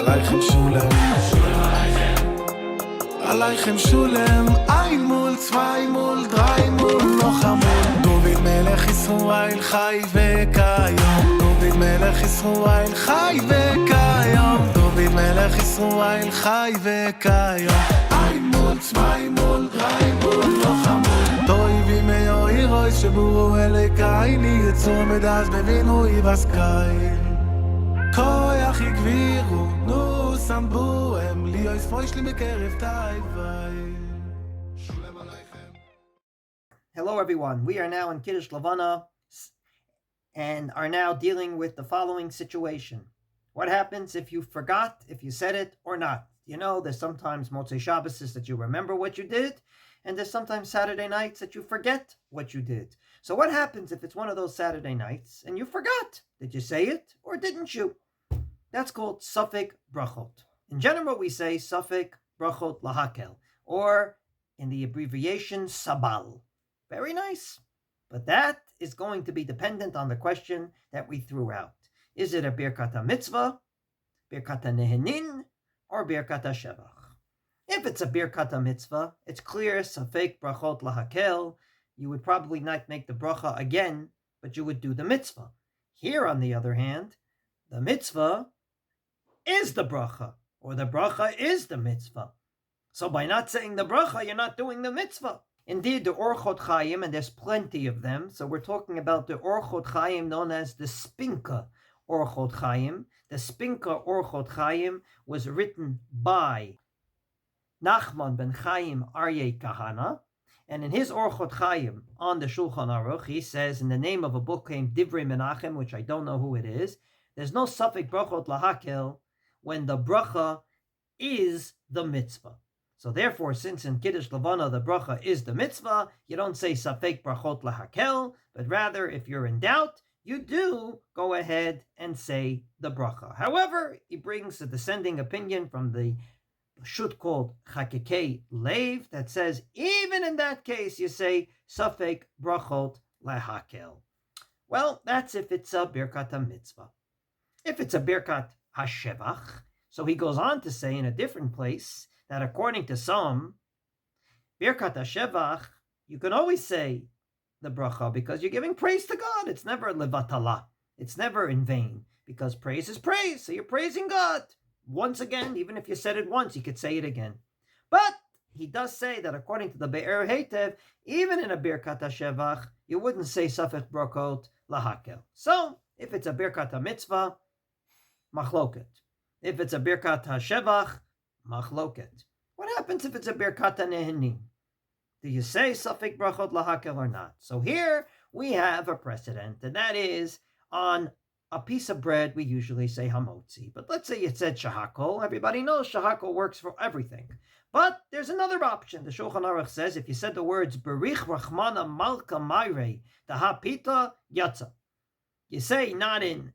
עלייכם שולם, עלייכם שולם, ein mul, zwei mul, drei mul, noch amul. דוד מלך ישראל חי וכיום, דוד מלך ישראל חי וכיום, דוד מלך ישראל חי וכיום. ein mul, zwei mul, drei mul, noch amul. טויבי מאוהי רוי שבורו אליקאי, ניצור מדאז בבינו יבסקאי. כוח יגבירו, נו סמבו, הם לי אוי ספוי שלי מקרב טייבי. שולם עלייכם. Hello everyone, we are now in Kiddush Levana and are now dealing with the following situation. What happens if you forgot, if you said it or not? You know, there's sometimes Motzei Shabbos that you remember what you did, and there's sometimes Saturday nights that you forget what you did. So what happens if it's one of those Saturday nights and you forgot? Did you say it or didn't you? That's called Safek Brachot. In general, we say Safek Brachot Lahakel, or in the abbreviation Sabal. Very nice. But that is going to be dependent on the question that we threw out. Is it a Birkat HaMitzvah, Birkat HaNehenin, or Birkat HaShevach? If it's a Birkat HaMitzvah, it's clear, Safek Brachot Lahakel, you would probably not make the bracha again, but you would do the mitzvah. Here, on the other hand, the mitzvah is the bracha, or the bracha is the mitzvah. So by not saying the bracha, you're not doing the mitzvah. Indeed, the Orchot Chaim, and there's plenty of them, so we're talking about the Orchot Chaim known as the Spinka Orchot Chaim. The Spinka Orchot Chaim was written by Nachman ben Chaim Aryeh Kahana, and in his Orchot Chaim on the Shulchan Aruch, he says in the name of a book named Divrei Menachem, which I don't know who it is, there's no Safek Brachot Lahakel when the bracha is the mitzvah. So therefore, since in Kiddush Levana the bracha is the mitzvah, you don't say Safek Brachot Lahakel, but rather, if you're in doubt, you do go ahead and say the bracha. However, he brings a descending opinion from the should called Chakikei Lev that says even in that case you say Safek Brachot Lahakel. Well, that's if it's a Birkat HaMitzvah. If it's a Birkat HaShevach, so he goes on to say in a different place that according to some, Birkat HaShevach, you can always say the bracha because you're giving praise to God. It's never levatala. It's never in vain because praise is praise. So you're praising God. Once again, even if you said it once, you could say it again. But he does say that according to the Be'er Heitev, even in a Birkat HaShevach, you wouldn't say Safek Brachot Lahakel. So, if it's a Birkat HaMitzvah, machloket. If it's a Birkat HaShevach, machloket. What happens if it's a Birkat HaNehenin? Do you say Safek Brachot Lahakel or not? So here we have a precedent, and that is on a piece of bread, we usually say hamotzi. But let's say it said shahakol. Everybody knows shahakol works for everything. But there's another option. The Shulchan Aruch says if you said the words berich rachmana malka mayre tahapita yatza. You say not in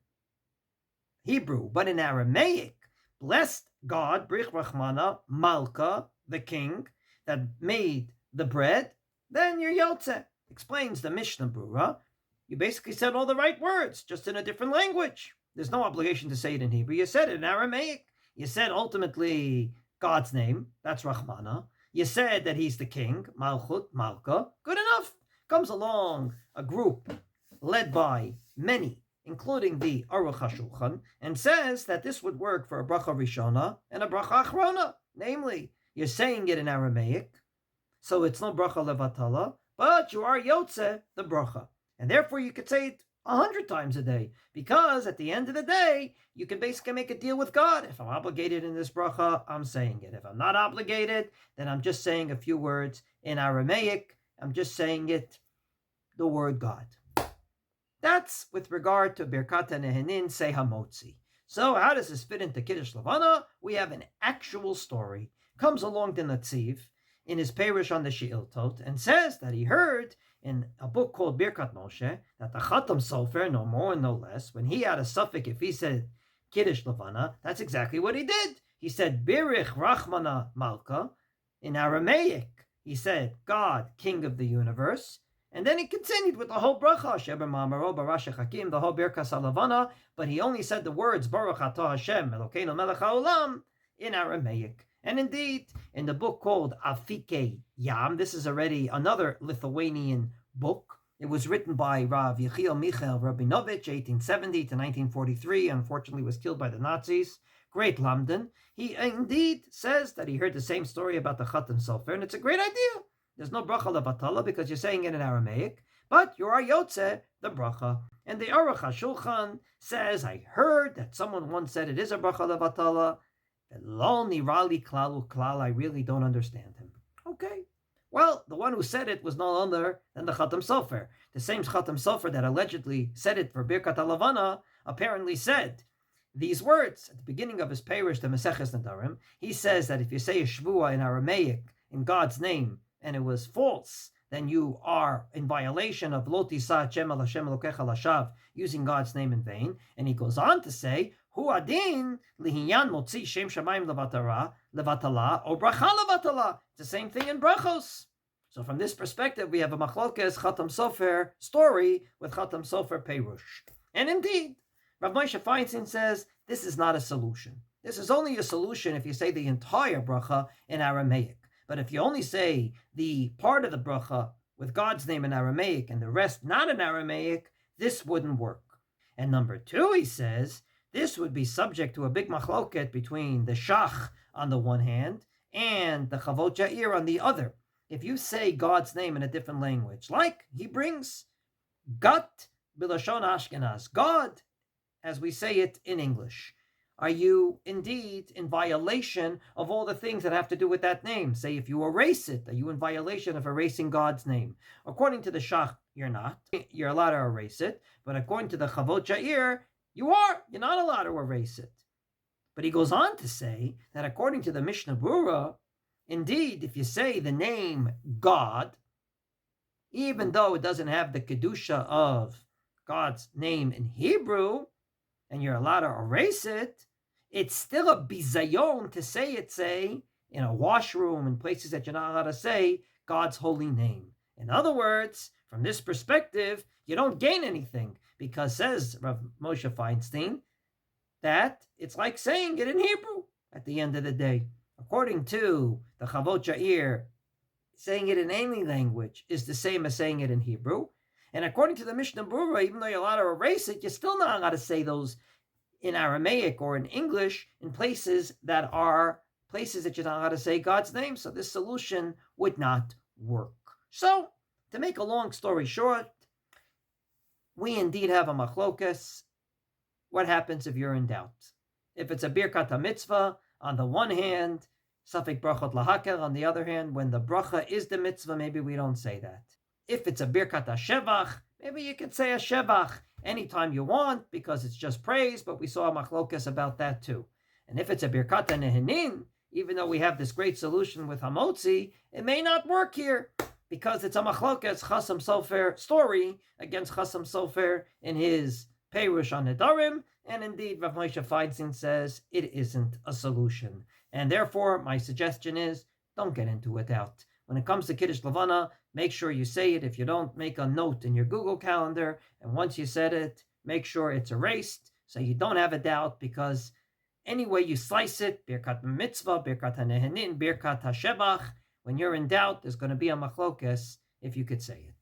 Hebrew, but in Aramaic, blessed God, berich rachmana malka, the king that made the bread, then you're yotze. Explains the Mishnah Brura. You basically said all the right words, just in a different language. There's no obligation to say it in Hebrew. You said it in Aramaic. You said ultimately God's name. That's Rahmana. You said that he's the king. Malchut, Malka. Good enough. Comes along a group led by many, including the Aruch HaShulchan, and says that this would work for a bracha rishona and a bracha achrona. Namely, you're saying it in Aramaic, so it's no bracha levatala, but you are yotze the bracha. And therefore, you could say it 100 times a day, because at the end of the day, you can basically make a deal with God. If I'm obligated in this bracha, I'm saying it. If I'm not obligated, then I'm just saying a few words in Aramaic. I'm just saying it, the word God. That's with regard to Birkat HaNehenin, say Hamotzi. So how does this fit into Kiddush Levana? We have an actual story. Comes along the Netziv in his parish on the She'iltot and says that he heard in a book called Birkat Moshe that the Chatam Sofer, no more and no less, when he had a suffix, if he said Kiddush Levana, that's exactly what he did. He said Birich Rachmana Malka. In Aramaic, he said God, King of the universe. And then he continued with the whole bracha, Sheber Ma'amaro Barash Hakim, the whole Birkas Levana, but he only said the words Baruch Atah Hashem Elokeinu Melech HaOlam in Aramaic. And indeed, in the book called Afike Yam, this is already another Lithuanian book. It was written by Rav Yechiel Michael Rabinovich, 1870 to 1943. Unfortunately, was killed by the Nazis. Great Lamdan. He indeed says that he heard the same story about the Chatam Sofer, and it's a great idea. There's no bracha levatala because you're saying it in Aramaic, but you are yotze the bracha. And the Aruch HaShulchan says, I heard that someone once said it is a bracha levatala. Lo nirali klalu klal. I really don't understand him. Okay. Well, the one who said it was no other than the Chatam Sofer. The same Chatam Sofer that allegedly said it for Birkat Levana apparently said these words at the beginning of his Perush, the Maseches Nedarim. He says that if you say a Shvua in Aramaic in God's name and it was false, then you are in violation of Lo Tisa Shem El Hashem Elokecha Lashav, using God's name in vain. And he goes on to say, Hu adin lihinyan motzi shem shamayim levatala or bracha levatala. It's the same thing in brachos. So from this perspective, we have a machlokes Chatam Sofer story with Chatam Sofer Perush. And indeed, Rav Moshe Feinstein says this is not a solution. This is only a solution if you say the entire bracha in Aramaic. But if you only say the part of the bracha with God's name in Aramaic and the rest not in Aramaic, this wouldn't work. And number two, he says, this would be subject to a big machloket between the Shach on the one hand and the Chavot Yair on the other. If you say God's name in a different language, like he brings Gat Bilashon Ashkenaz, God, as we say it in English, are you indeed in violation of all the things that have to do with that name? Say, if you erase it, are you in violation of erasing God's name? According to the Shach, you're not. You're allowed to erase it. But according to the Chavot Yair, you are. You're not allowed to erase it. But he goes on to say that according to the Mishnah Brura, indeed, if you say the name God, even though it doesn't have the Kedusha of God's name in Hebrew, and you're allowed to erase it, it's still a bizayon to say it, say, in a washroom, in places that you're not allowed to say God's holy name. In other words, from this perspective, you don't gain anything, because says Rav Moshe Feinstein, that it's like saying it in Hebrew at the end of the day. According to the Chavot Yair, saying it in any language is the same as saying it in Hebrew. And according to the Mishnah Brura, even though you're allowed to erase it, you're still not allowed to say those in Aramaic or in English in places that are places that you're not allowed to say God's name. So this solution would not work. So, to make a long story short, we indeed have a machlokas. What happens if you're in doubt? If it's a birkat mitzvah, on the one hand, safek brachot lahakel, on the other hand, when the bracha is the mitzvah, maybe we don't say that. If it's a birkat shevach, maybe you could say a shevach anytime you want because it's just praise, but we saw a machlokas about that too. And if it's a birkat nehenin, even though we have this great solution with hamotzi, it may not work here because it's a machlokas Chasam Sofer story against Chasam Sofer in his Perush on Nedarim, and indeed Rav Moshe Feinstein says it isn't a solution. And therefore, my suggestion is, don't get into a doubt. When it comes to Kiddush Levana, make sure you say it. If you don't, make a note in your Google Calendar, and once you said it, make sure it's erased so you don't have a doubt, because any way you slice it, Birkat Mitzvah, Birkat HaNehenin, Birkat HaShevach, when you're in doubt, there's going to be a machlokas if you could say it.